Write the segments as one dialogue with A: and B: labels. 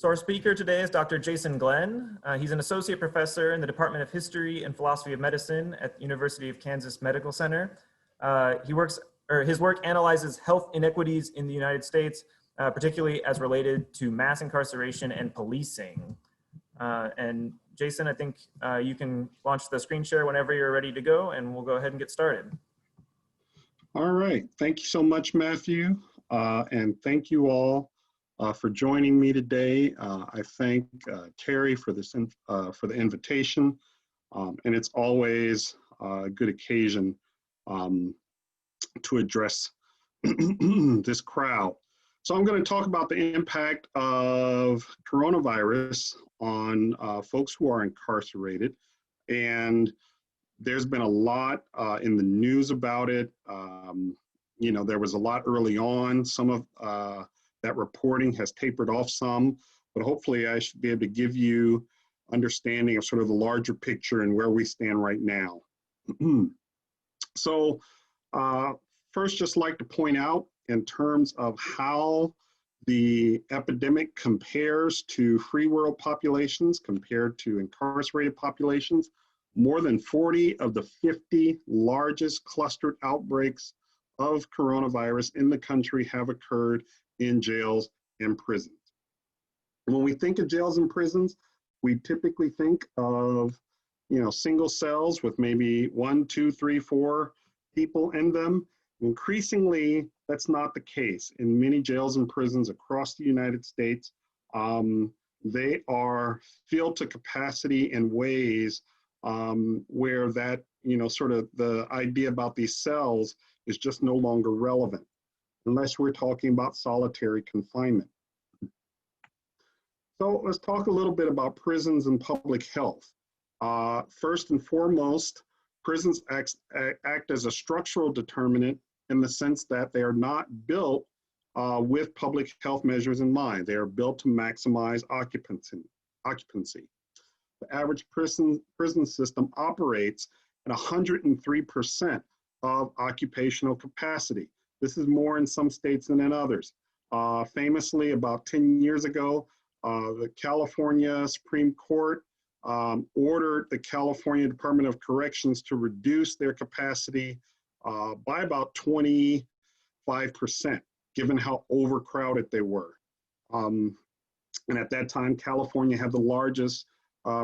A: So our speaker today is Dr. Jason Glenn. He's an associate professor in the Department of History and Philosophy of Medicine at the University of Kansas Medical Center. His work analyzes health inequities in the United States, particularly as related to mass incarceration and policing. And Jason, I think you can launch the screen share whenever you're ready to go, and we'll go ahead and get started.
B: All right, thank you so much, Matthew, and thank you all for joining me today. I thank Terry for the invitation, and it's always a good occasion to address this crowd. So I'm going to talk about the impact of coronavirus on folks who are incarcerated, and there's been a lot in the news about it. You know, there was a lot early on. Some of that reporting has tapered off some, but hopefully I should be able to give you understanding of sort of the larger picture and where we stand right now. So first, just like to point out in terms of how the epidemic compares to free world populations compared to incarcerated populations, more than 40 of the 50 largest clustered outbreaks of coronavirus in the country have occurred in jails and prisons. When we think of jails and prisons, we typically think of, you know, single cells with maybe 1, 2, 3, 4 people in them. Increasingly, that's not the case. In many jails and prisons across the United States, they are filled to capacity in ways where that, you know, sort of the idea about these cells is just no longer relevant, unless we're talking about solitary confinement. So let's talk a little bit about prisons and public health. First and foremost, prisons act as a structural determinant in the sense that they are not built with public health measures in mind. They are built to maximize occupancy. The average prison system operates at 103% of occupational capacity. This is more in some states than in others. Famously, about 10 years ago, the California Supreme Court ordered the California Department of Corrections to reduce their capacity by about 25%, given how overcrowded they were. And at that time, California had the largest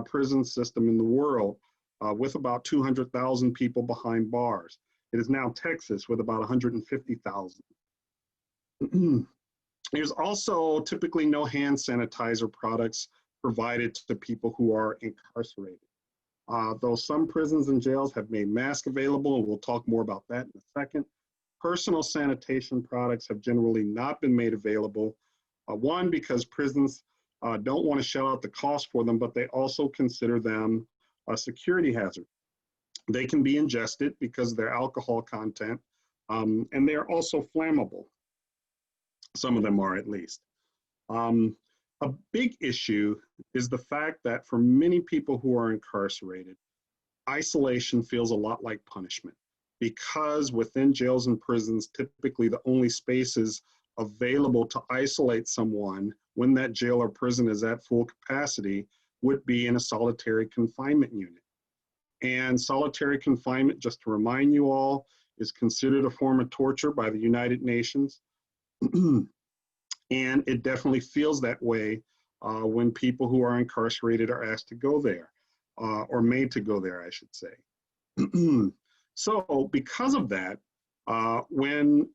B: prison system in the world, with about 200,000 people behind bars. It is now Texas with about 150,000. There's also typically no hand sanitizer products provided to people who are incarcerated. Though some prisons and jails have made masks available, and we'll talk more about that in a second, personal sanitation products have generally not been made available. One, because prisons don't want to shell out the cost for them, but they also consider them a security hazard. They can be ingested because of their alcohol content, and they're also flammable. Some of them are, at least. A big issue is the fact that for many people who are incarcerated, isolation feels a lot like punishment, because within jails and prisons, typically the only spaces available to isolate someone when that jail or prison is at full capacity would be in a solitary confinement unit. And solitary confinement, just to remind you all, is considered a form of torture by the United Nations. And it definitely feels that way when people who are incarcerated are asked to go there, or made to go there, I should say. So because of that, when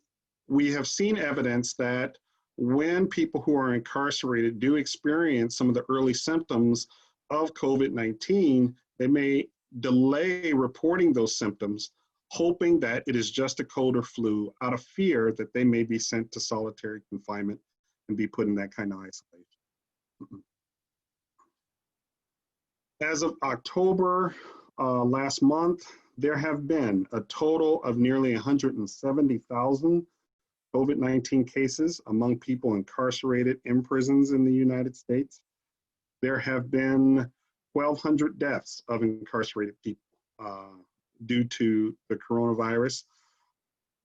B: we have seen evidence that when people who are incarcerated do experience some of the early symptoms of COVID-19, they may delay reporting those symptoms, hoping that it is just a cold or flu, out of fear that they may be sent to solitary confinement and be put in that kind of isolation. As of October last month, there have been a total of nearly 170,000 COVID-19 cases among people incarcerated in prisons in the United States. There have been 1,200 deaths of incarcerated people due to the coronavirus.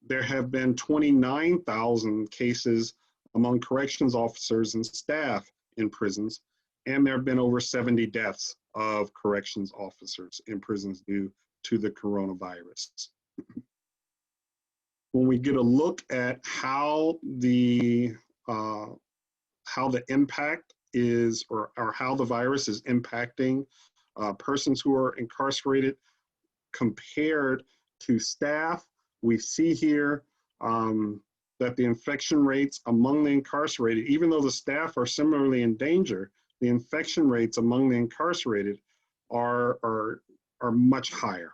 B: There have been 29,000 cases among corrections officers and staff in prisons, and there have been over 70 deaths of corrections officers in prisons due to the coronavirus. When we get a look at how the impact is, or how the virus is impacting persons who are incarcerated compared to staff, we see here that the infection rates among the incarcerated, even though the staff are similarly in danger, the infection rates among the incarcerated are much higher.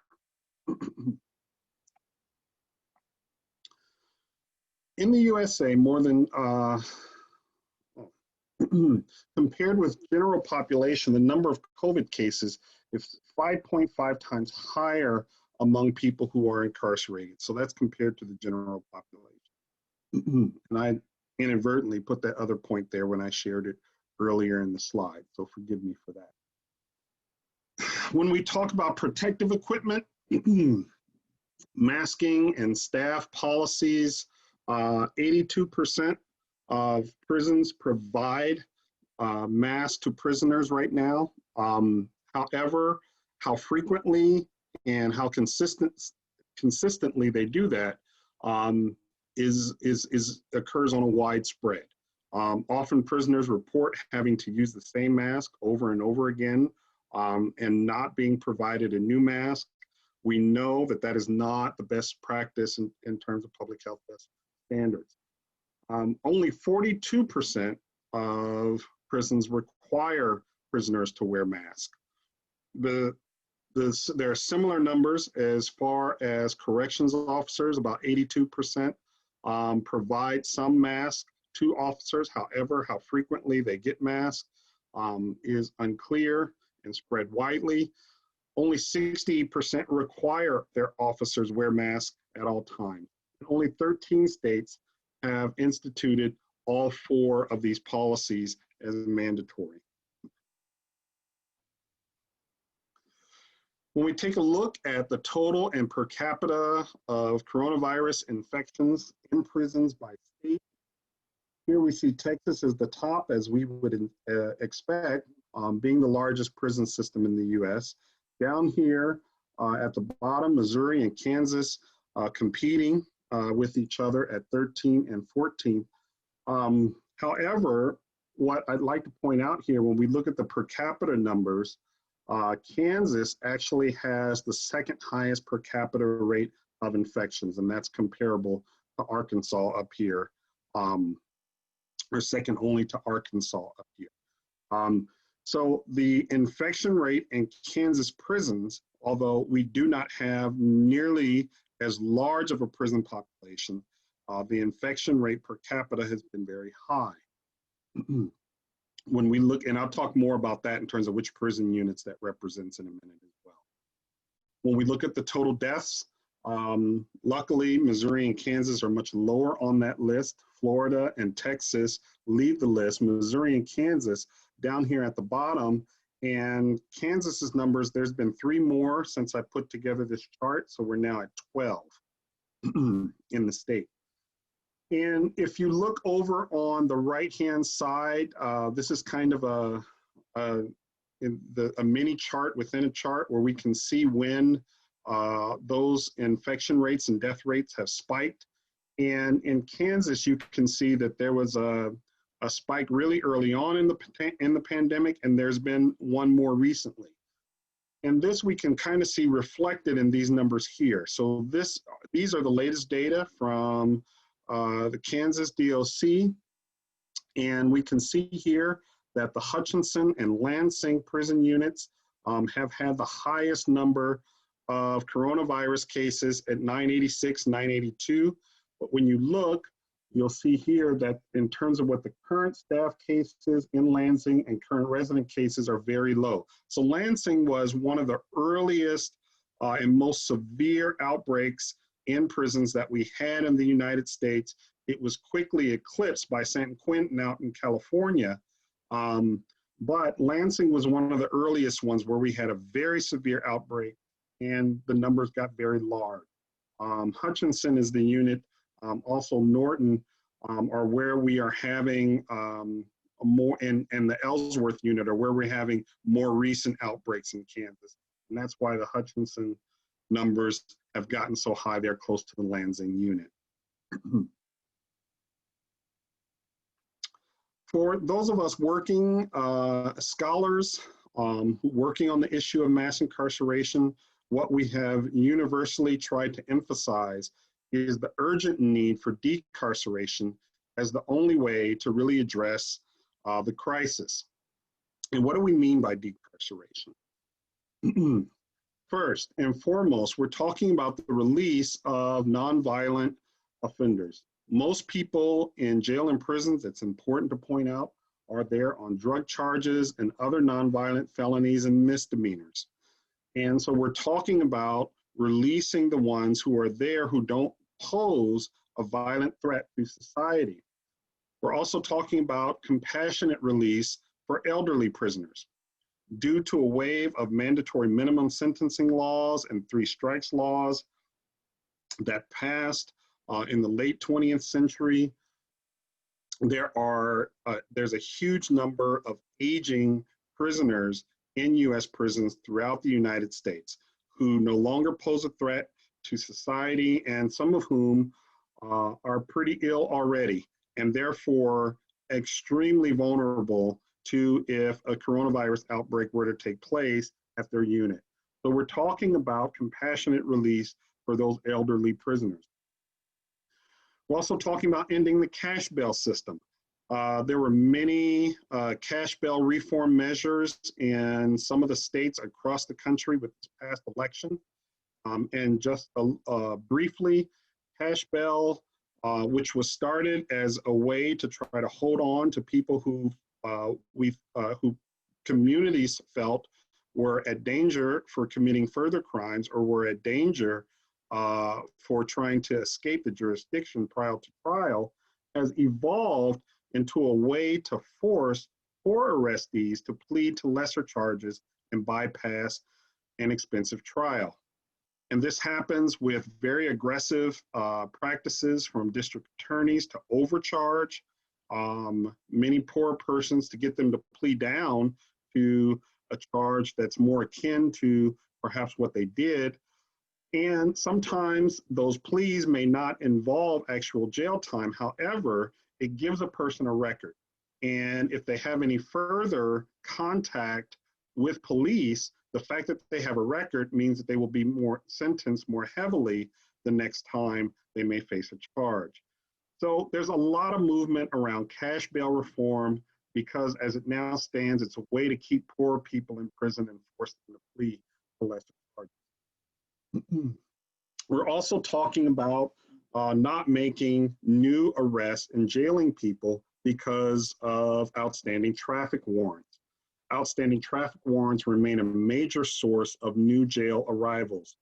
B: In the USA, more than compared with general population, the number of COVID cases is 5.5 times higher among people who are incarcerated. So that's compared to the general population. And I inadvertently put that other point there when I shared it earlier in the slide, so forgive me for that. When we talk about protective equipment, masking and staff policies, 82% of prisons provide masks to prisoners right now. However, how frequently and how consistently they do that occurs on a widespread. Often prisoners report having to use the same mask over and over again and not being provided a new mask. We know that that is not the best practice in terms of public health best standards. Only 42% of prisons require prisoners to wear masks. There are similar numbers as far as corrections officers. About 82% provide some masks to officers. However, how frequently they get masks is unclear and spread widely. Only 60% require their officers wear masks at all times. And only 13 states have instituted all 4 of these policies as mandatory. When we take a look at the total and per capita of coronavirus infections in prisons by state, here we see Texas as the top, as we would expect, being the largest prison system in the US. Down here at the bottom, Missouri and Kansas competing with each other at 13 and 14. However, what I'd like to point out here, when we look at the per capita numbers, Kansas actually has the second highest per capita rate of infections, and that's comparable to Arkansas up here, or second only to Arkansas up here. So the infection rate in Kansas prisons, although we do not have nearly as large of a prison population, the infection rate per capita has been very high. When we look, and I'll talk more about that in terms of which prison units that represents in a minute as well. When we look at the total deaths, luckily Missouri and Kansas are much lower on that list. Florida and Texas lead the list. Missouri and Kansas down here at the bottom, and Kansas's numbers, there's been 3 more since I put together this chart, so we're now at 12 in the state. And if you look over on the right-hand side, this is kind of a mini chart within a chart where we can see when those infection rates and death rates have spiked. And in Kansas, you can see that there was a spike really early on in the pandemic, and there's been one more recently. And this we can kind of see reflected in these numbers here. So these are the latest data from the Kansas DOC, and we can see here that the Hutchinson and Lansing prison units have had the highest number of coronavirus cases at 986, 982. But when you look, you'll see here that in terms of what the current staff cases in Lansing and current resident cases are very low. So Lansing was one of the earliest and most severe outbreaks in prisons that we had in the United States. It was quickly eclipsed by San Quentin out in California. But Lansing was one of the earliest ones where we had a very severe outbreak and the numbers got very large. Hutchinson is the unit, also Norton are where we are having more, and the Ellsworth unit are where we're having more recent outbreaks in Kansas. And that's why the Hutchinson numbers have gotten so high there close to the Lansing unit. For those of us working, scholars working on the issue of mass incarceration, what we have universally tried to emphasize is the urgent need for decarceration as the only way to really address the crisis. And what do we mean by decarceration? First and foremost, we're talking about the release of nonviolent offenders. Most people in jail and prisons, it's important to point out, are there on drug charges and other nonviolent felonies and misdemeanors. And so we're talking about releasing the ones who are there who don't pose a violent threat to society. We're also talking about compassionate release for elderly prisoners. Due to a wave of mandatory minimum sentencing laws and 3 strikes laws that passed in the late 20th century, there's a huge number of aging prisoners in US prisons throughout the United States who no longer pose a threat to society, and some of whom are pretty ill already, and therefore extremely vulnerable to if a coronavirus outbreak were to take place at their unit. So we're talking about compassionate release for those elderly prisoners. We're also talking about ending the cash bail system. There were many cash bail reform measures in some of the states across the country with this past election. And just briefly, cash bail, which was started as a way to try to hold on to people who communities felt were at danger for committing further crimes or were at danger for trying to escape the jurisdiction prior to trial, has evolved into a way to force poor arrestees to plead to lesser charges and bypass an expensive trial. And this happens with very aggressive practices from district attorneys to overcharge many poor persons to get them to plead down to a charge that's more akin to perhaps what they did. And sometimes those pleas may not involve actual jail time. However, it gives a person a record. And if they have any further contact with police, the fact that they have a record means that they will be sentenced more heavily the next time they may face a charge. So there's a lot of movement around cash bail reform because as it now stands, it's a way to keep poor people in prison and force them to plead to lesser charges. We're also talking about not making new arrests and jailing people because of outstanding traffic warrants. Outstanding traffic warrants remain a major source of new jail arrivals.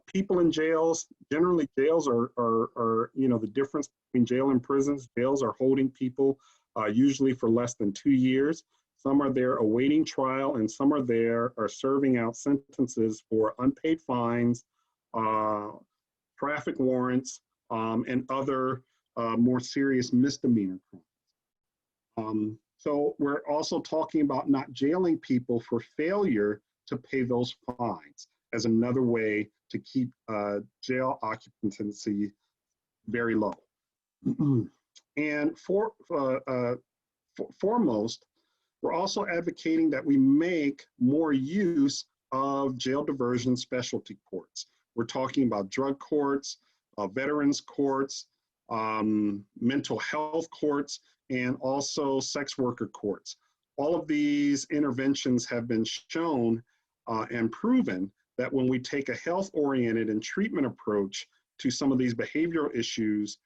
B: People in jails, generally jails are the difference between jail and prisons. Jails are holding people usually for less than 2 years. Some are there awaiting trial, and some are there serving out sentences for unpaid fines, traffic warrants, and other more serious misdemeanor crimes. So we're also talking about not jailing people for failure to pay those fines as another way to keep jail occupancy very low. And foremost, we're also advocating that we make more use of jail diversion specialty courts. We're talking about drug courts, veterans courts, mental health courts, and also sex worker courts. All of these interventions have been shown and proven that when we take a health-oriented and treatment approach to some of these behavioral issues,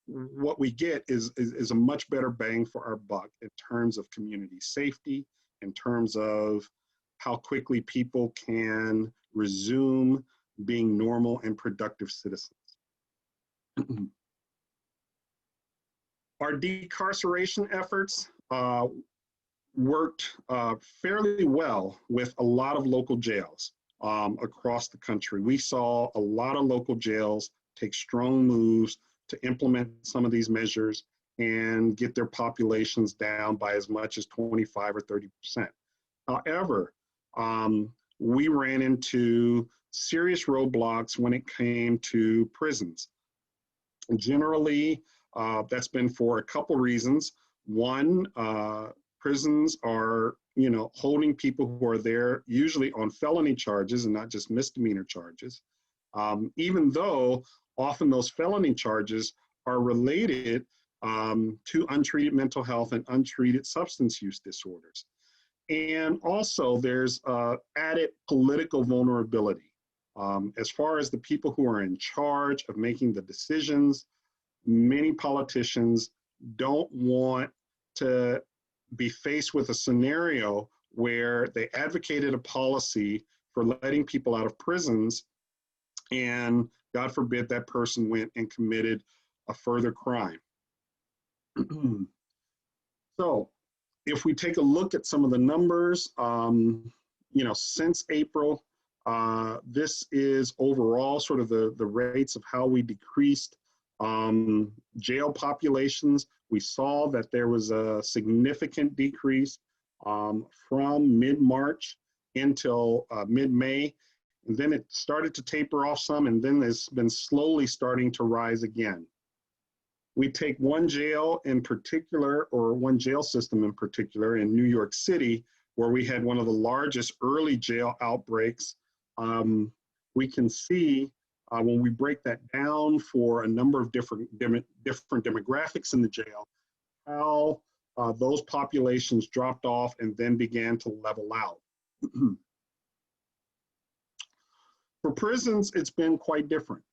B: what we get is a much better bang for our buck in terms of community safety, in terms of how quickly people can resume being normal and productive citizens. Our decarceration efforts worked fairly well with a lot of local jails across the country. We saw a lot of local jails take strong moves to implement some of these measures, and get their populations down by as much as 25 or 30%. However, we ran into serious roadblocks when it came to prisons. Generally, that's been for a couple reasons. One, prisons are, holding people who are there usually on felony charges and not just misdemeanor charges, even though often those felony charges are related to untreated mental health and untreated substance use disorders. And also there's added political vulnerability. As far as the people who are in charge of making the decisions, many politicians don't want to be faced with a scenario where they advocated a policy for letting people out of prisons, and God forbid that person went and committed a further crime. So if we take a look at some of the numbers, since April, this is overall sort of the rates of how we decreased jail populations. We saw that there was a significant decrease from mid-March until mid-May, and then it started to taper off some, and then it's been slowly starting to rise again. We take one jail in particular, or one jail system in particular in New York City, where we had one of the largest early jail outbreaks. We can see when we break that down for a number of different demographics in the jail, how those populations dropped off and then began to level out. For prisons, it's been quite different.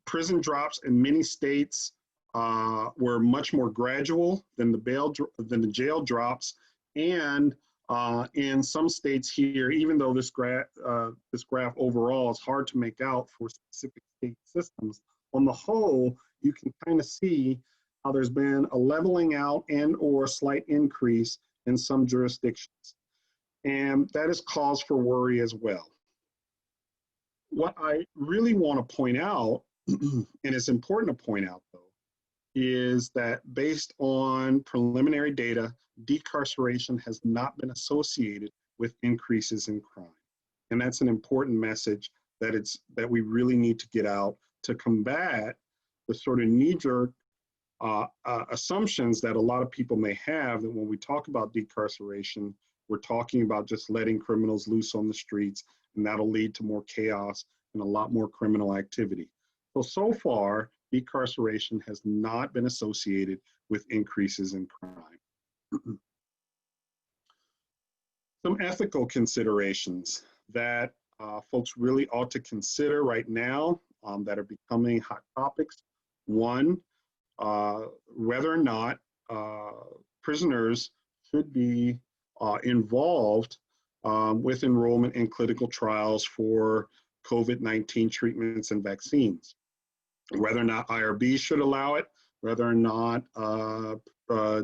B: Prison drops in many states were much more gradual than the jail drops, and in some states here, even though this graph overall is hard to make out for specific state systems, on the whole, you can kind of see how there's been a leveling out and or slight increase in some jurisdictions. And that is cause for worry as well. What I really want to point out, and it's important to point out though, is that based on preliminary data, decarceration has not been associated with increases in crime. And that's an important message that we really need to get out to combat the sort of knee-jerk assumptions that a lot of people may have, that when we talk about decarceration, we're talking about just letting criminals loose on the streets, and that'll lead to more chaos and a lot more criminal activity. So far, decarceration has not been associated with increases in crime. Some ethical considerations that folks really ought to consider right now that are becoming hot topics. One, whether or not prisoners should be involved with enrollment in clinical trials for COVID-19 treatments and vaccines. Whether or not IRB should allow it, whether or not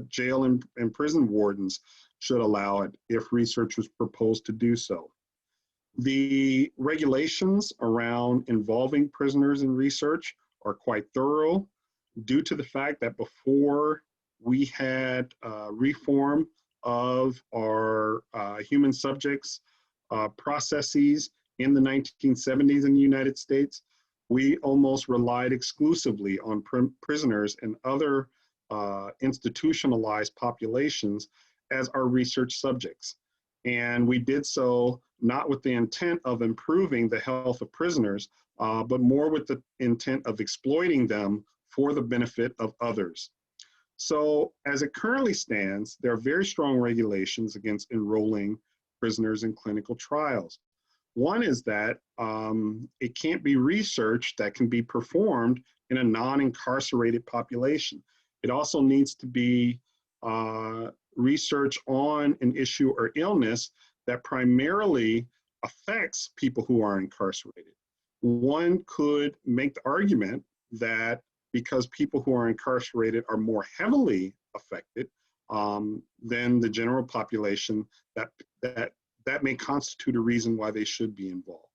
B: jail and prison wardens should allow it if research was proposed to do so. The regulations around involving prisoners in research are quite thorough, due to the fact that before we had reform of our human subjects processes in the 1970s in the United States, we almost relied exclusively on prisoners and other institutionalized populations as our research subjects. And we did so not with the intent of improving the health of prisoners, but more with the intent of exploiting them for the benefit of others. So as it currently stands, there are very strong regulations against enrolling prisoners in clinical trials. One is that it can't be research that can be performed in a non-incarcerated population. It also needs to be research on an issue or illness that primarily affects people who are incarcerated. One could make the argument that because people who are incarcerated are more heavily affected than the general population, that may constitute a reason why they should be involved.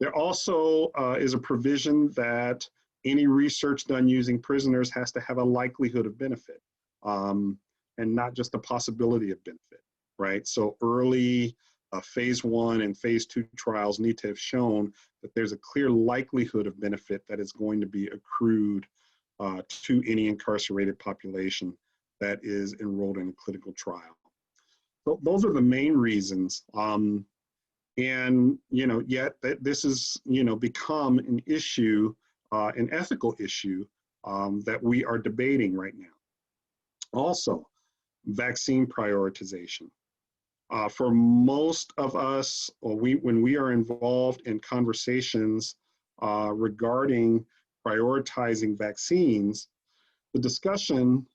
B: There also is a provision that any research done using prisoners has to have a likelihood of benefit, and not just a possibility of benefit, right? So early phase 1 and phase 2 trials need to have shown that there's a clear likelihood of benefit that is going to be accrued to any incarcerated population that is enrolled in a clinical trial. So those are the main reasons. And, yet this has, become an issue, an ethical issue that we are debating right now. Also, vaccine prioritization. For most of us, when we are involved in conversations regarding prioritizing vaccines, the discussion,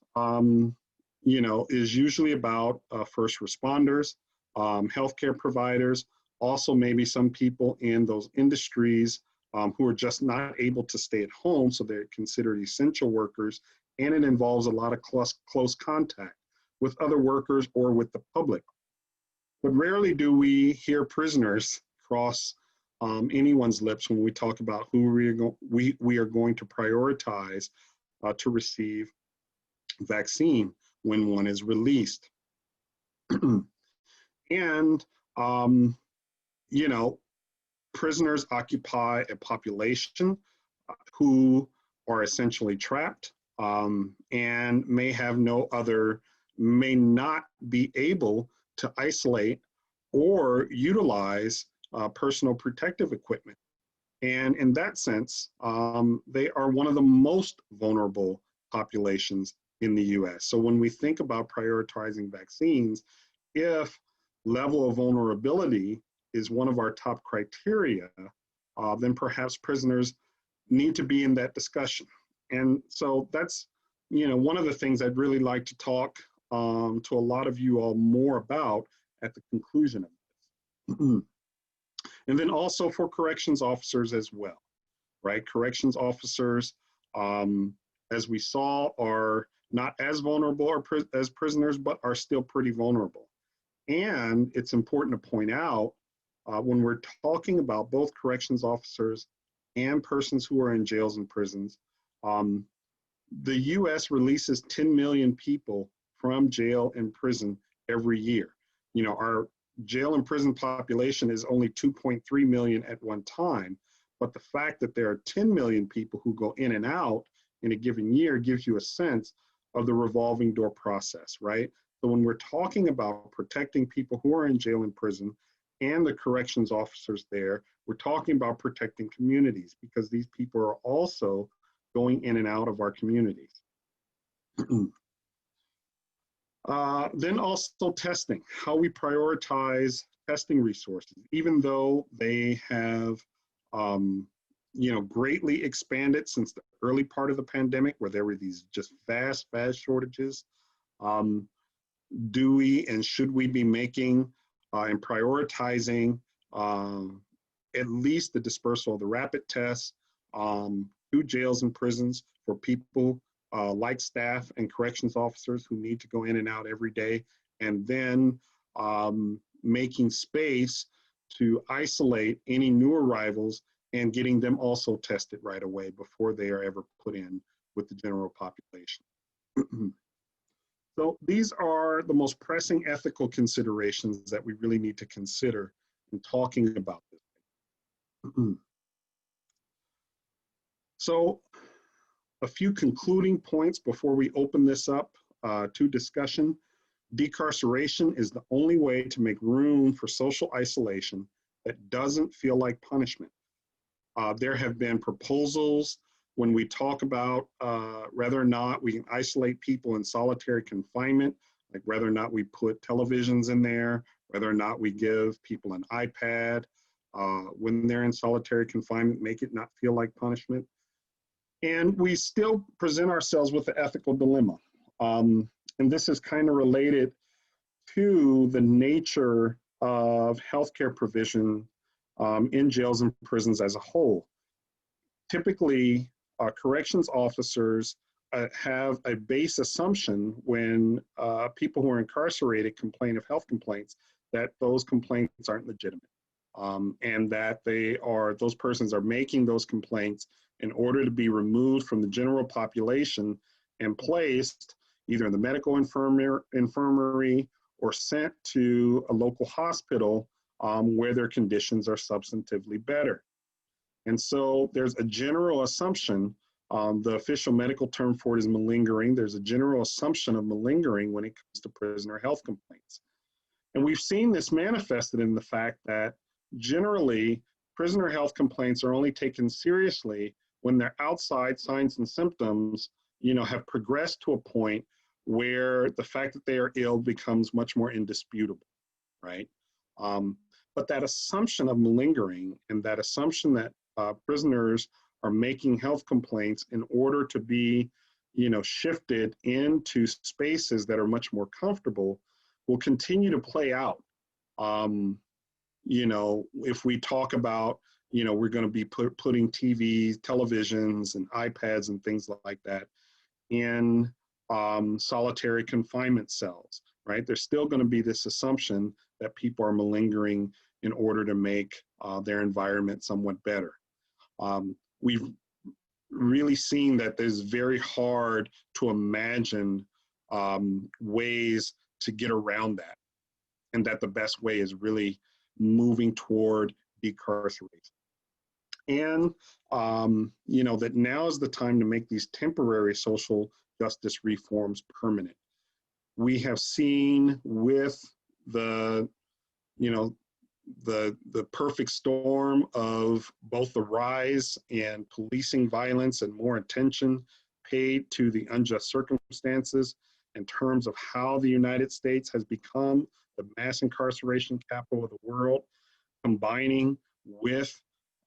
B: is usually about first responders, healthcare providers, also maybe some people in those industries who are just not able to stay at home, so they're considered essential workers, and it involves a lot of close contact with other workers or with the public. But rarely do we hear prisoners cross anyone's lips when we talk about who we are going to prioritize to receive vaccine when one is released. And, prisoners occupy a population who are essentially trapped and may not be able to isolate or utilize personal protective equipment. And in that sense, they are one of the most vulnerable populations in the US. So when we think about prioritizing vaccines, if level of vulnerability is one of our top criteria, then perhaps prisoners need to be in that discussion. And so that's, one of the things I'd really like to talk to a lot of you all more about at the conclusion of this. And then also for corrections officers as well, right? Corrections officers, as we saw, are not as vulnerable as prisoners, but are still pretty vulnerable. And it's important to point out when we're talking about both corrections officers and persons who are in jails and prisons, the US releases 10 million people from jail and prison every year. Our jail and prison population is only 2.3 million at one time, but the fact that there are 10 million people who go in and out in a given year gives you a sense of the revolving door process, right? So when we're talking about protecting people who are in jail and prison and the corrections officers there, we're talking about protecting communities because these people are also going in and out of our communities. Then also testing, how we prioritize testing resources, even though they have, greatly expanded since the early part of the pandemic where there were these just vast shortages. Do we and should we be making and prioritizing at least the dispersal of the rapid tests to jails and prisons for people like staff and corrections officers who need to go in and out every day, and then making space to isolate any new arrivals and getting them also tested right away before they are ever put in with the general population. So these are the most pressing ethical considerations that we really need to consider in talking about this. So a few concluding points before we open this up to discussion. Decarceration is the only way to make room for social isolation that doesn't feel like punishment. There have been proposals when we talk about whether or not we can isolate people in solitary confinement, like whether or not we put televisions in there, whether or not we give people an iPad when they're in solitary confinement, make it not feel like punishment. And we still present ourselves with the ethical dilemma. And this is kind of related to the nature of healthcare provision in jails and prisons as a whole. Typically, corrections officers have a base assumption when people who are incarcerated complain of health complaints that those complaints aren't legitimate, and that those persons are making those complaints in order to be removed from the general population and placed either in the medical infirmary or sent to a local hospital where their conditions are substantively better. And so there's a general assumption, the official medical term for it is malingering. There's a general assumption of malingering when it comes to prisoner health complaints. And we've seen this manifested in the fact that generally prisoner health complaints are only taken seriously when their outside signs and symptoms, have progressed to a point where the fact that they are ill becomes much more indisputable, right? But that assumption of malingering and that assumption that prisoners are making health complaints in order to be, shifted into spaces that are much more comfortable will continue to play out. If we talk about, we're going to be putting TVs, televisions, and iPads and things like that in solitary confinement cells, right? There's still going to be this assumption that people are malingering in order to make their environment somewhat better. We've really seen that it's very hard to imagine ways to get around that, and that the best way is really moving toward decarceration. And, that now is the time to make these temporary social justice reforms permanent. We have seen with the perfect storm of both the rise in policing violence and more attention paid to the unjust circumstances in terms of how the United States has become the mass incarceration capital of the world, combining with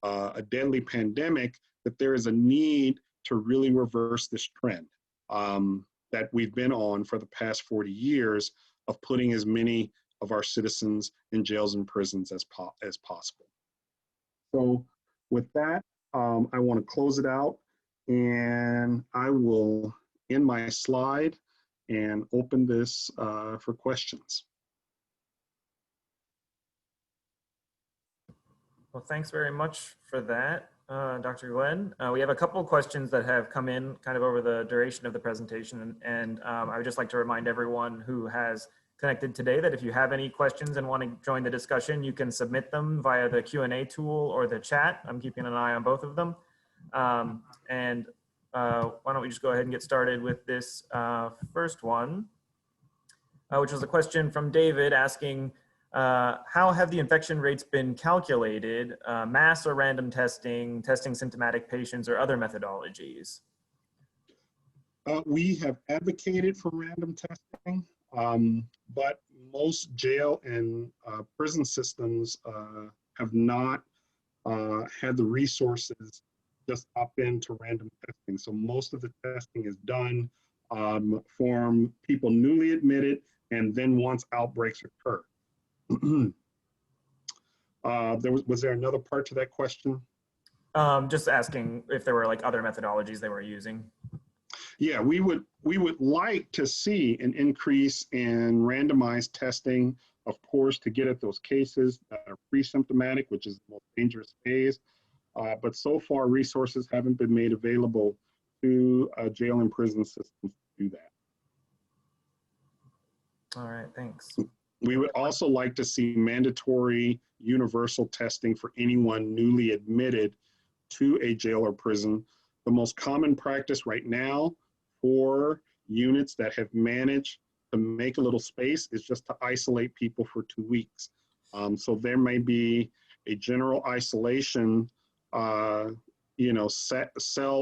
B: a deadly pandemic, that there is a need to really reverse this trend that we've been on for the past 40 years of putting as many of our citizens in jails and prisons as possible. So with that, I want to close it out, and I will end my slide and open this for questions.
A: Well, thanks very much for that, Dr. Glenn. We have a couple of questions that have come in kind of over the duration of the presentation, and I would just like to remind everyone who has connected today that if you have any questions and want to join the discussion, you can submit them via the Q&A tool or the chat. I'm keeping an eye on both of them. Why don't we just go ahead and get started with this first one, which was a question from David asking, how have the infection rates been calculated, mass or random testing, testing symptomatic patients, or other methodologies?
B: We have advocated for random testing, but most jail and prison systems have not had the resources just opt into random testing. So most of the testing is done for people newly admitted and then once outbreaks occur. Was there another part to that question?
A: Just asking if there were like other methodologies they were using.
B: Yeah, we would like to see an increase in randomized testing, of course, to get at those cases that are pre-symptomatic, which is the most dangerous phase. But so far, resources haven't been made available to jail and prison systems to do that.
A: All right, thanks.
B: We would also like to see mandatory universal testing for anyone newly admitted to a jail or prison. The most common practice right now for units that have managed to make a little space is just to isolate people for 2 weeks. So there may be a general isolation, cell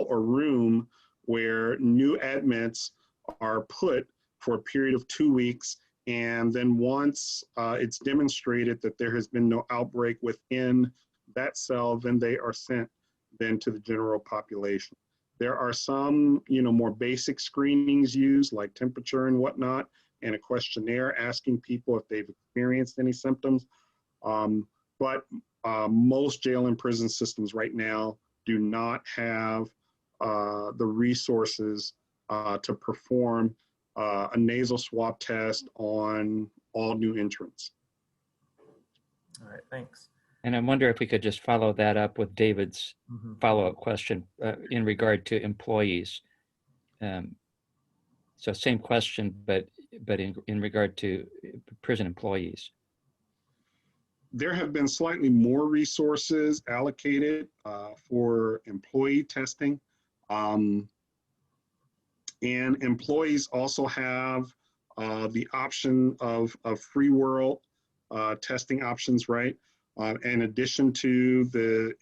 B: or room where new admits are put for a period of 2 weeks. And then once it's demonstrated that there has been no outbreak within that cell, then they are sent then to the general population. There are some, more basic screenings used, like temperature and whatnot, and a questionnaire asking people if they've experienced any symptoms. But most jail and prison systems right now do not have the resources to perform a nasal swab test on all new entrants.
A: All right, thanks.
C: And I wonder if we could just follow that up with David's
A: Mhm.
C: follow-up question in regard to employees. So same question, but in regard to prison employees.
B: There have been slightly more resources allocated for employee testing. And employees also have the option of free world testing options, right? In addition to the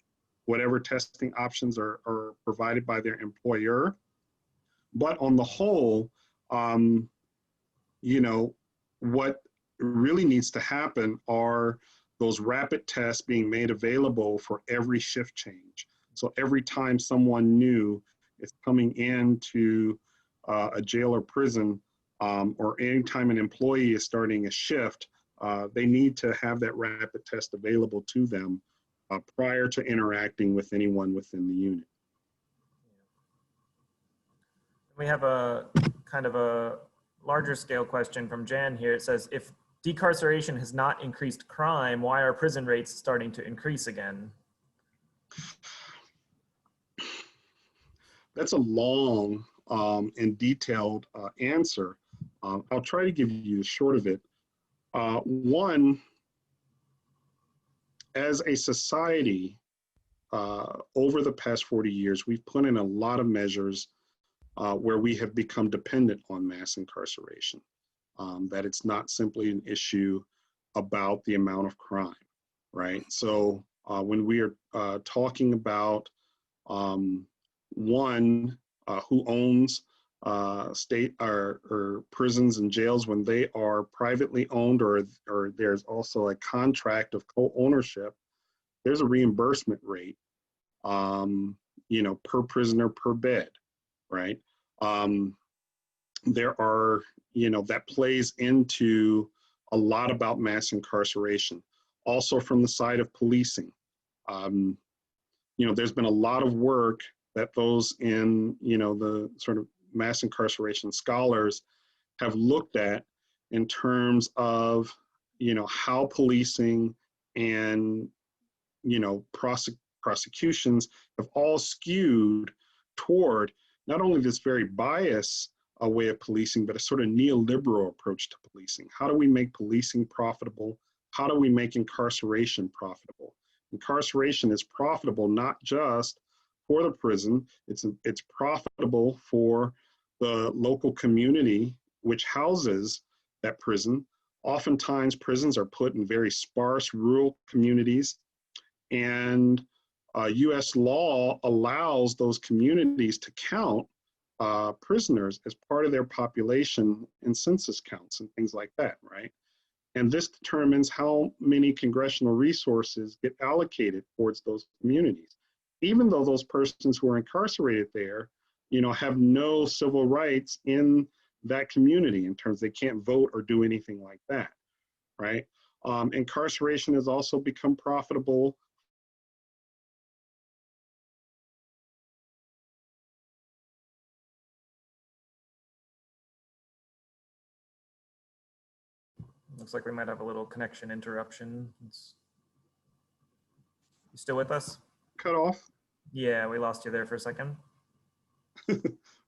B: whatever testing options are provided by their employer. But on the whole, you know, what really needs to happen are those rapid tests being made available for every shift change. So every time someone new is coming into a jail or prison, or anytime an employee is starting a shift, they need to have that rapid test available to them prior to interacting with anyone within the unit.
A: We have a kind of a larger scale question from Jan here. It says, if decarceration has not increased crime, why are prison rates starting to increase again?
B: That's a long and detailed answer. I'll try to give you the short of it. One, as a society, over the past 40 years, we've put in a lot of measures where we have become dependent on mass incarceration. That it's not simply an issue about the amount of crime, right? So when we are talking about one, who owns state or prisons and jails when they are privately owned, or there's also a contract of co-ownership, there's a reimbursement rate, you know, per prisoner per bed, right? There are, you know, that plays into a lot about mass incarceration. Also from the side of policing, you know, there's been a lot of work that those in, you know, the sort of mass incarceration scholars have looked at in terms of, you know, how policing and, you know, prosecutions have all skewed toward not only this very biased way of policing, but a sort of neoliberal approach to policing. How do we make policing profitable? How do we make incarceration profitable? Incarceration is profitable not just for the prison, it's profitable for the local community which houses that prison. Oftentimes prisons are put in very sparse rural communities, and US law allows those communities to count prisoners as part of their population in census counts and things like that, right? And this determines how many congressional resources get allocated towards those communities. Even though those persons who are incarcerated there, you know, have no civil rights in that community in terms they can't vote or do anything like that, right? Incarceration has also become profitable.
A: Looks like we might have a little connection interruption. You still with us?
B: Cut off.
A: Yeah, we lost you there for a second.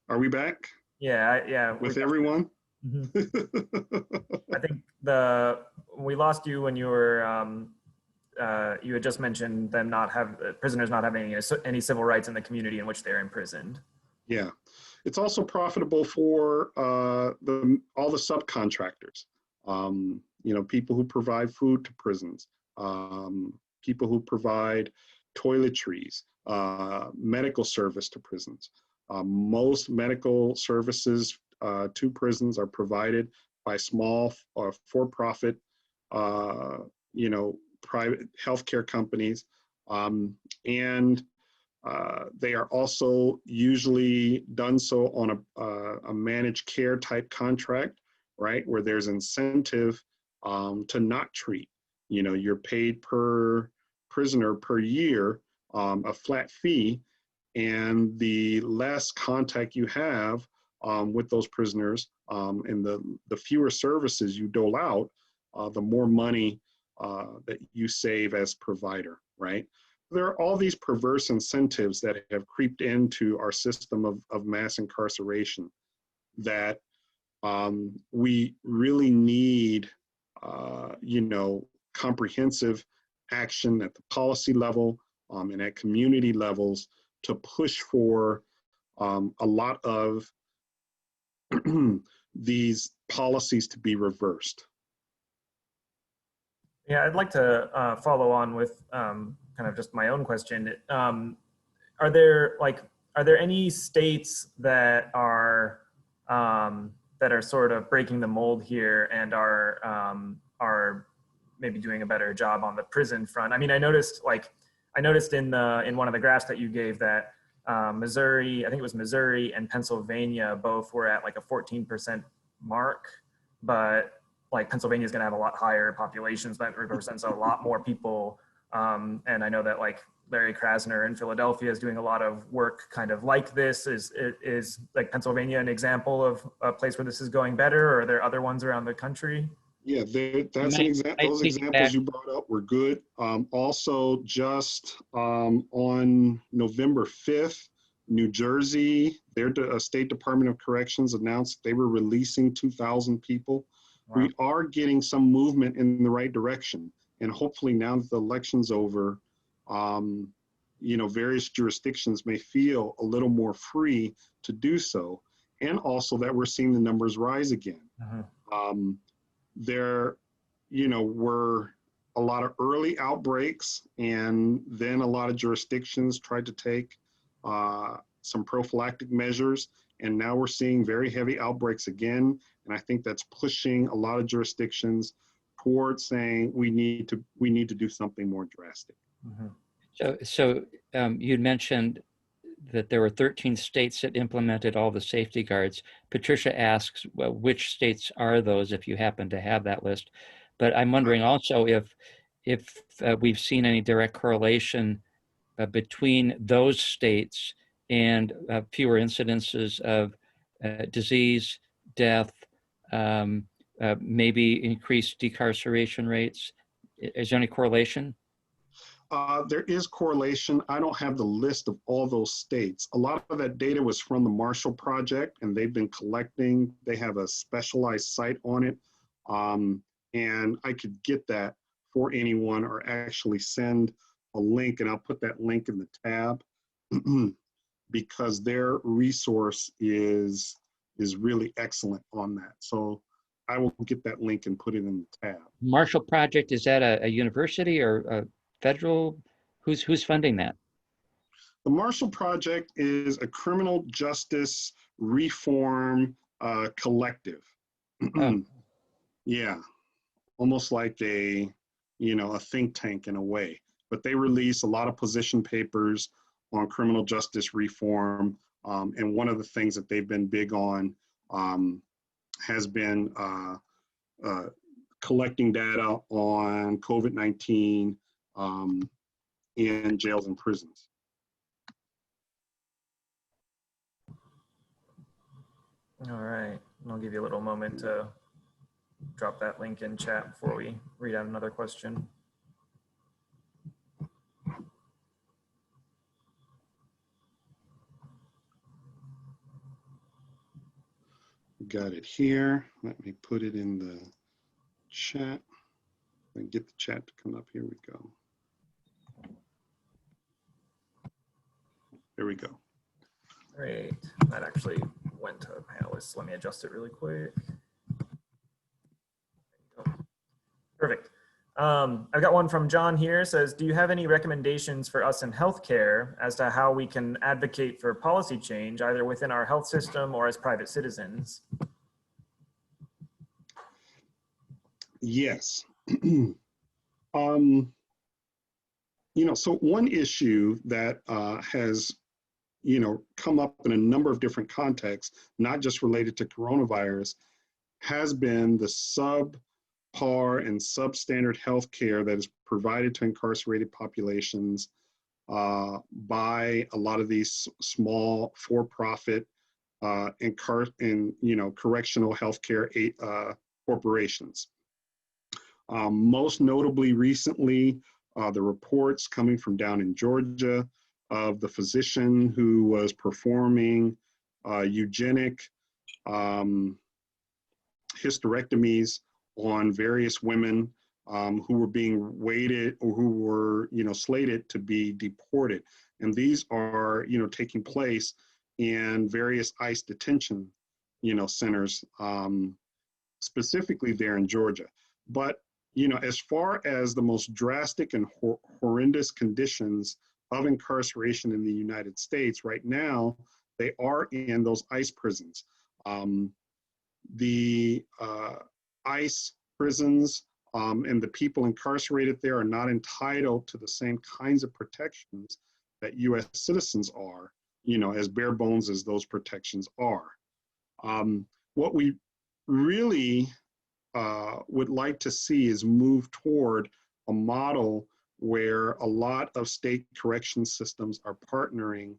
B: Are we back?
A: Yeah.
B: With everyone?
A: I think we lost you when you were you had just mentioned them prisoners not having any civil rights in the community in which they're imprisoned.
B: Yeah, it's also profitable for all the subcontractors. You know, people who provide food to prisons, people who provide toiletries, medical service to prisons. Most medical services to prisons are provided by small for-profit, you know, private healthcare companies, and they are also usually done so on a managed care type contract, right? Where there's incentive to not treat. You know, you're paid per prisoner per year, a flat fee, and the less contact you have with those prisoners and the fewer services you dole out, the more money that you save as provider, right? There are all these perverse incentives that have creeped into our system of mass incarceration that we really need, comprehensive action at the policy level and at community levels to push for a lot of these policies to be reversed.
A: Yeah, I'd like to follow on with kind of just my own question. Are there any states that are sort of breaking the mold here and are maybe doing a better job on the prison front? I mean, I noticed in one of the graphs that you gave that Missouri, I think it was Missouri and Pennsylvania both were at like a 14% mark, but like Pennsylvania is going to have a lot higher populations, that represents a lot more people. And I know that like Larry Krasner in Philadelphia is doing a lot of work kind of like this. Is like Pennsylvania an example of a place where this is going better, or are there other ones around the country?
B: Yeah, that's an example. Those examples you brought up were good. Also, just on November 5th, New Jersey, their State Department of Corrections announced they were releasing 2,000 people. Wow. We are getting some movement in the right direction. And hopefully now that the election's over, various jurisdictions may feel a little more free to do so. And also that we're seeing the numbers rise again. Uh-huh. There, were a lot of early outbreaks, and then a lot of jurisdictions tried to take some prophylactic measures, and now we're seeing very heavy outbreaks again. And I think that's pushing a lot of jurisdictions towards saying we need to do something more drastic.
C: Mm-hmm. So you'd mentioned that there were 13 states that implemented all the safety guards. Patricia asks, well, which states are those, if you happen to have that list? But I'm wondering also if we've seen any direct correlation between those states and fewer incidences of disease, death, maybe increased decarceration rates. Is there any correlation?
B: There is correlation. I don't have the list of all those states. A lot of that data was from the Marshall Project, and they've been collecting. They have a specialized site on it. And I could get that for anyone, or actually send a link, and I'll put that link in the tab because their resource is really excellent on that. So I will get that link and put it in the tab.
C: Marshall Project, is that a university or a federal? Who's funding that?
B: The Marshall Project is a criminal justice reform collective. Oh. Yeah, almost like a think tank in a way. But they release a lot of position papers on criminal justice reform. And one of the things that they've been big on has been collecting data on COVID-19 in jails and prisons.
A: All right, I'll give you a little moment to drop that link in chat before we read out another question.
B: Got it here. Let me put it in the chat. And get the chat to come up. Here we go. There we go.
A: Great. That actually went to panelists. Let me adjust it really quick. Perfect. I've got one from John here. Says, do you have any recommendations for us in healthcare as to how we can advocate for policy change, either within our health system or as private citizens?
B: Yes. So one issue that has, come up in a number of different contexts, not just related to coronavirus, has been the subpar and substandard healthcare that is provided to incarcerated populations by a lot of these small for-profit correctional healthcare corporations. Most notably recently, the reports coming from down in Georgia of the physician who was performing eugenic hysterectomies on various women who were being waited or who were, slated to be deported. And these are, taking place in various ICE detention, centers, specifically there in Georgia. But, as far as the most drastic and horrendous conditions of incarceration in the United States right now, they are in those ICE prisons. The ICE prisons and the people incarcerated there are not entitled to the same kinds of protections that US citizens are, as bare bones as those protections are. What we really would like to see is move toward a model where a lot of state correction systems are partnering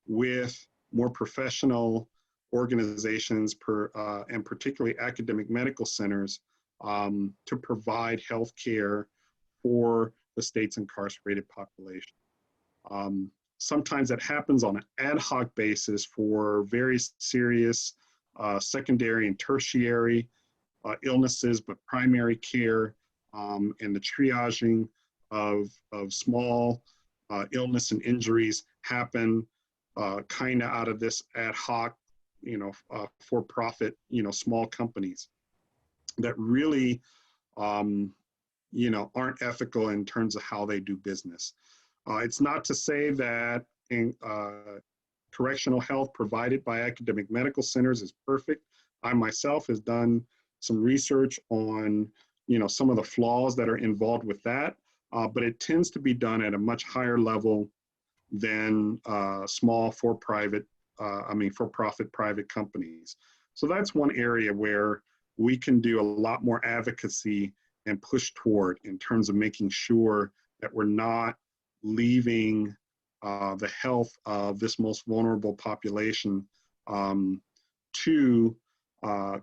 B: with more professional organizations and particularly academic medical centers to provide health care for the state's incarcerated population. Sometimes that happens on an ad hoc basis for very serious secondary and tertiary illnesses, but primary care and the triaging of small illness and injuries happen kind of out of this ad hoc, for-profit, small companies that really, aren't ethical in terms of how they do business. It's not to say that correctional health provided by academic medical centers is perfect. I myself has done some research on, some of the flaws that are involved with that, but it tends to be done at a much higher level than small for-profit private companies. So that's one area where we can do a lot more advocacy and push toward in terms of making sure that we're not leaving the health of this most vulnerable population to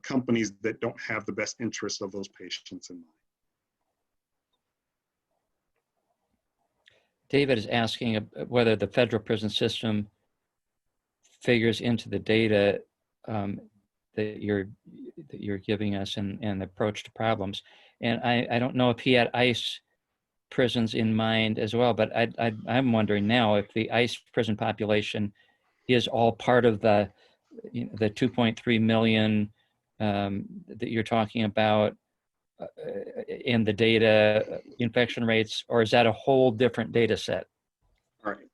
B: companies that don't have the best interests of those patients in mind.
C: David is asking whether the federal prison system figures into the data that you're giving us and the approach to problems. And I don't know if he had ICE prisons in mind as well, but I'm wondering now if the ICE prison population is all part of the 2.3 million that you're talking about in the data infection rates, or is that a whole different data set?
B: All right.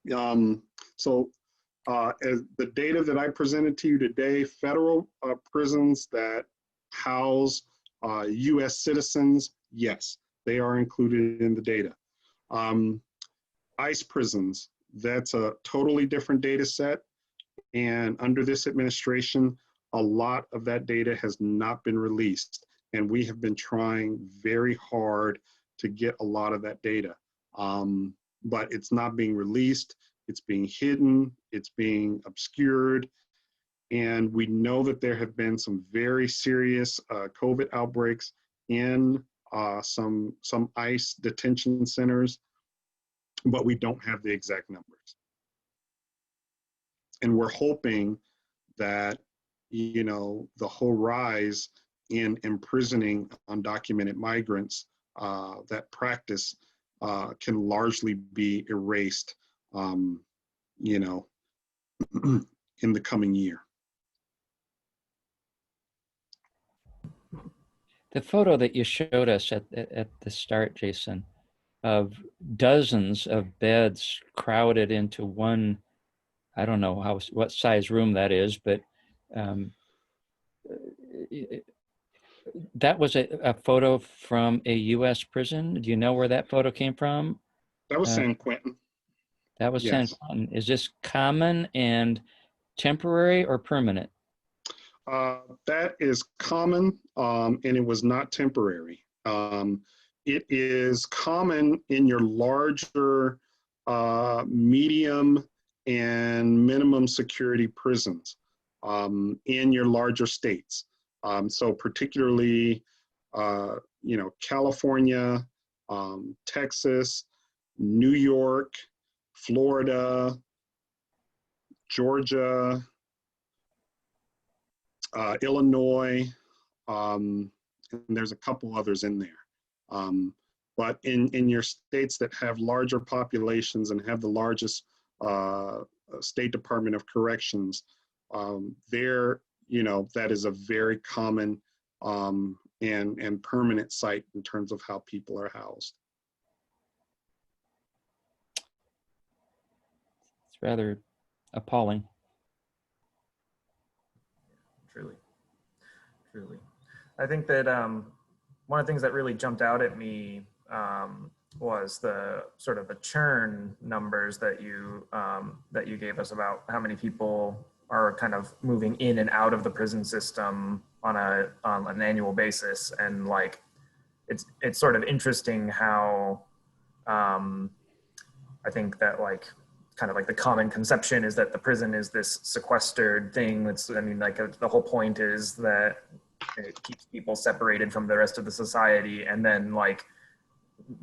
B: As the data that I presented to you today, federal prisons that house US citizens, yes, they are included in the data. ICE prisons, that's a totally different data set. And under this administration, a lot of that data has not been released. And we have been trying very hard to get a lot of that data. But it's not being released, it's being hidden, it's being obscured. And we know that there have been some very serious COVID outbreaks in some ICE detention centers, but we don't have the exact numbers. And we're hoping that, the whole rise in imprisoning undocumented migrants, that practice can largely be erased, in the coming year.
C: The photo that you showed us at the start, Jason, of dozens of beds crowded into one, I don't know what size room that is, but that was a photo from a U.S. prison. Do you know where that photo came from?
B: That was San Quentin.
C: That was
B: Yes.
C: San Quentin. Is this common and temporary or permanent?
B: That is common, and it was not temporary. It is common in your larger, medium, and minimum security prisons in your larger states. So particularly California, Texas, New York, Florida, Georgia, Illinois, and there's a couple others in there. But in your states that have larger populations and have the largest State Department of Corrections, there, that is a very common and permanent site in terms of how people are housed.
C: It's rather appalling.
A: Truly. I think that one of the things that really jumped out at me was the sort of the churn numbers that you gave us about how many people are kind of moving in and out of the prison system on an annual basis, and like it's sort of interesting how I think that like kind of like the common conception is that the prison is this sequestered thing. The whole point is that it keeps people separated from the rest of the society, and then like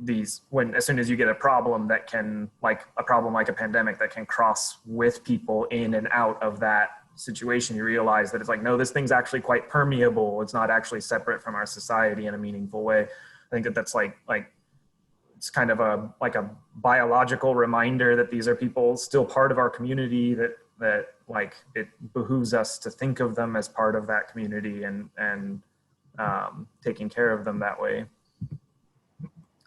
A: as soon as you get a problem that can, like a problem like a pandemic that can cross with people in and out of that situation, you realize that it's like, no, this thing's actually quite permeable. It's not actually separate from our society in a meaningful way. I think that that's like it's kind of a biological reminder that these are people still part of our community, that like it behooves us to think of them as part of that community and taking care of them that way.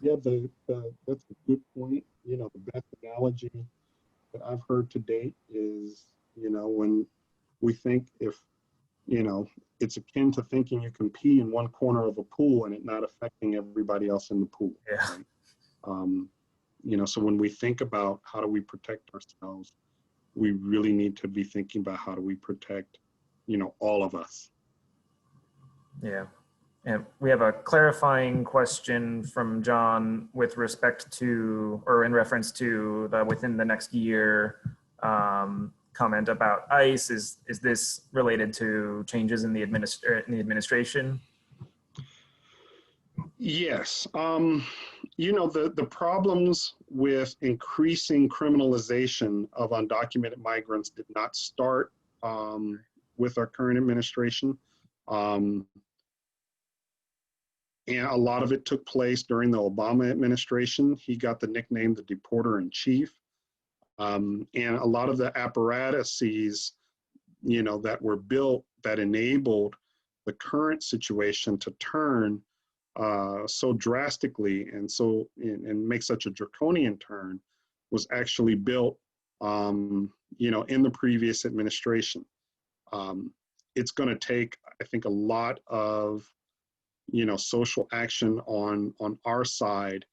B: Yeah, that's a good point. The best analogy that I've heard to date is, when we think it's akin to thinking you can pee in one corner of a pool and it not affecting everybody else in the pool.
A: Yeah.
B: Right? So when we think about how do we protect ourselves, we really need to be thinking about how do we protect, all of us.
A: Yeah. And we have a clarifying question from John with respect to, or in reference to the within the next year comment about ICE. Is this related to changes in the administration?
B: Yes. The problems with increasing criminalization of undocumented migrants did not start with our current administration. And a lot of it took place during the Obama administration. He got the nickname the deporter in chief. And a lot of the apparatuses, that were built that enabled the current situation to turn so drastically and make such a draconian turn was actually built, in the previous administration. It's going to take, I think, a lot of social action on our side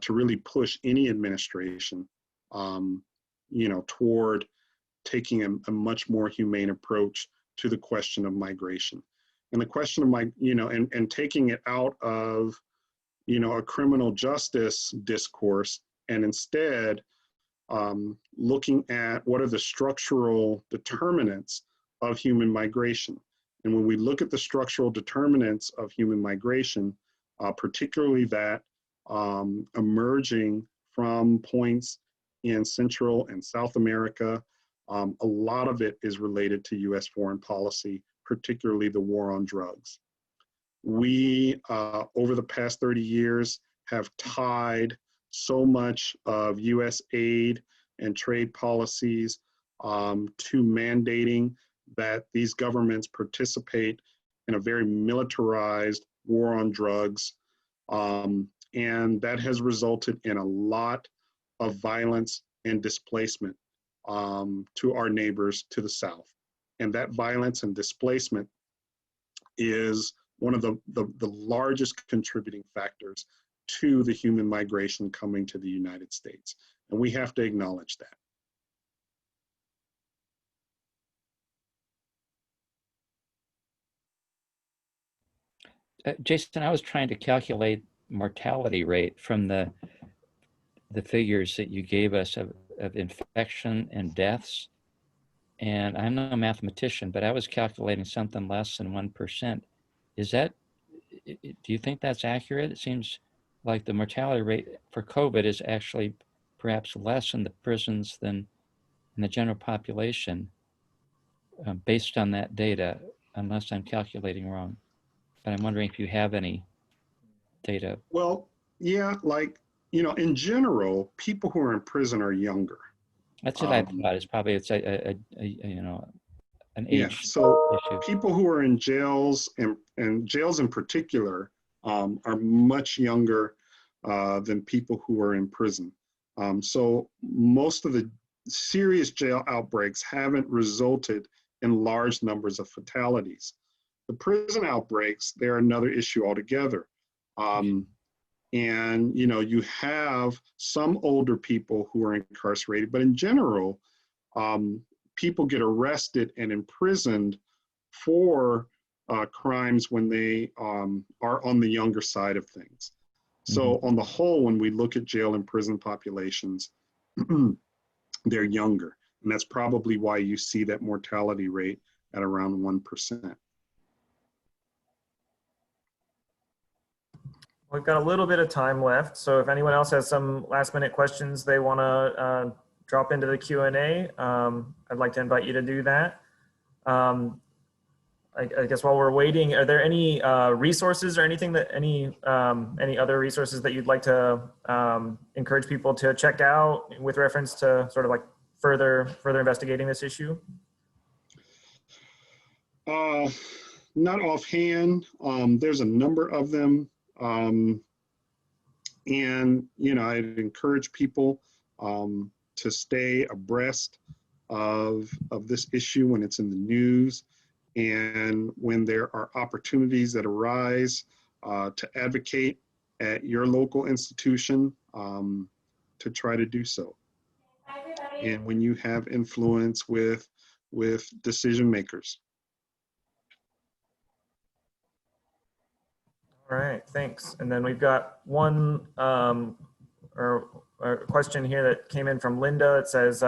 B: to really push any administration, toward taking a much more humane approach to the question of migration. And the question of and taking it out of, a criminal justice discourse, and instead looking at what are the structural determinants of human migration. And when we look at the structural determinants of human migration, particularly that emerging from points in Central and South America, a lot of it is related to US foreign policy, particularly the war on drugs. We, over the past 30 years, have tied so much of US aid and trade policies to mandating that these governments participate in a very militarized war on drugs. And that has resulted in a lot of violence and displacement to our neighbors to the south. And that violence and displacement is one of the largest contributing factors to the human migration coming to the United States. And we have to acknowledge that.
C: Jason, I was trying to calculate mortality rate from the figures that you gave us of infection and deaths. And I'm no mathematician, but I was calculating something less than 1%. Is Do you think that's accurate? It seems like the mortality rate for COVID is actually perhaps less in the prisons than in the general population, based on that data, unless I'm calculating wrong. But I'm wondering if you have any data.
B: Well, yeah, like, in general, people who are in prison are younger.
C: That's what I
B: Um,
C: thought. It's probably an
B: yeah,
C: age
B: so
C: issue.
B: people who are in jails and jails in particular are much younger than people who are in prison. So most of the serious jail outbreaks haven't resulted in large numbers of fatalities. The prison outbreaks, they're another issue altogether. And you have some older people who are incarcerated, but in general, people get arrested and imprisoned for crimes when they are on the younger side of things. So on the whole, when we look at jail and prison populations, they're younger. And that's probably why you see that mortality rate at around 1%.
A: We've got a little bit of time left, so if anyone else has some last-minute questions they want to drop into the Q&A, I'd like to invite you to do that. I guess while we're waiting, are there any resources or anything that any other resources that you'd like to encourage people to check out with reference to sort of like further investigating this issue?
B: Not offhand. There's a number of them. And, I'd encourage people to stay abreast of this issue when it's in the news and when there are opportunities that arise to advocate at your local institution to try to do so. And when you have influence with decision makers.
A: All right, thanks. And then we've got one question here that came in from Linda. It says,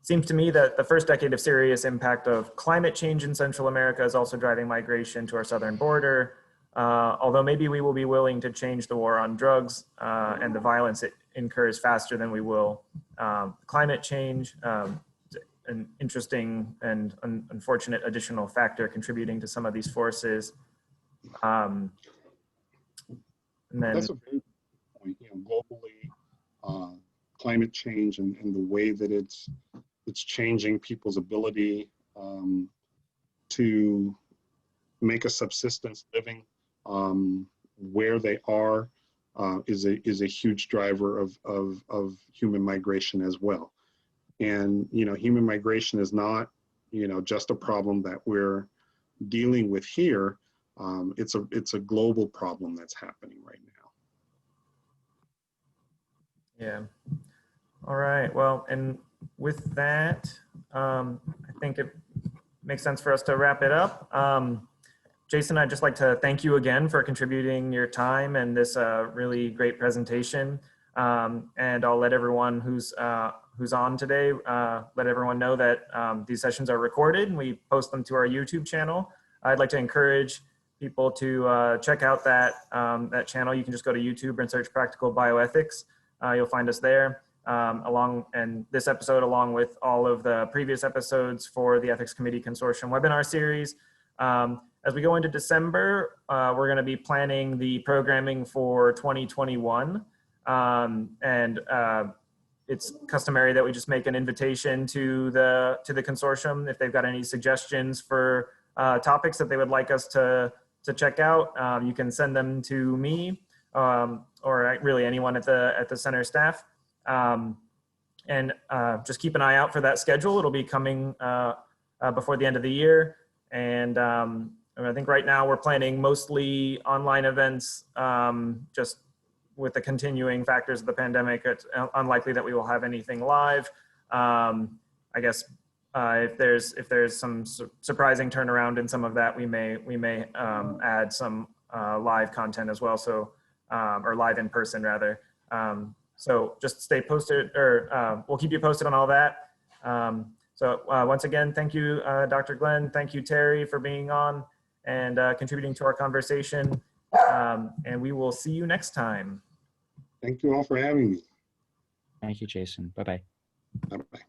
A: seems to me that the first decade of serious impact of climate change in Central America is also driving migration to our southern border. Although maybe we will be willing to change the war on drugs and the violence it incurs faster than we will climate change. An interesting and unfortunate additional factor contributing to some of these forces. And then,
B: that's a very good point. Globally, climate change and the way that it's changing people's ability to make a subsistence living where they are is a huge driver of human migration as well. And human migration is not just a problem that we're dealing with here. It's a global problem that's happening right now.
A: yeah. All right. Well, and with that, I think it makes sense for us to wrap it up. Jason, I'd just like to thank you again for contributing your time and this really great presentation. And I'll let everyone who's on today, let everyone know that these sessions are recorded and we post them to our YouTube channel. I'd like to encourage people to check out that channel. You can just go to YouTube and search Practical Bioethics. You'll find us there. And this episode, along with all of the previous episodes for the Ethics Committee Consortium webinar series. As we go into December, we're going to be planning the programming for 2021. It's customary that we just make an invitation to the consortium if they've got any suggestions for topics that they would like us to check out. You can send them to me or really anyone at the center staff. And just keep an eye out for that schedule. It'll be coming before the end of the year. And I think right now we're planning mostly online events, just with the continuing factors of the pandemic. It's unlikely that we will have anything live. I guess if there's some surprising turnaround in some of that, we may add some live content as well. So or live in person rather. So just stay posted, or we'll keep you posted on all that. So once again, thank you, Dr. Glenn. Thank you, Terry, for being on and contributing to our conversation. And we will see you next time.
B: Thank you all for having me.
C: Thank you, Jason. Bye-bye.
B: Bye-bye.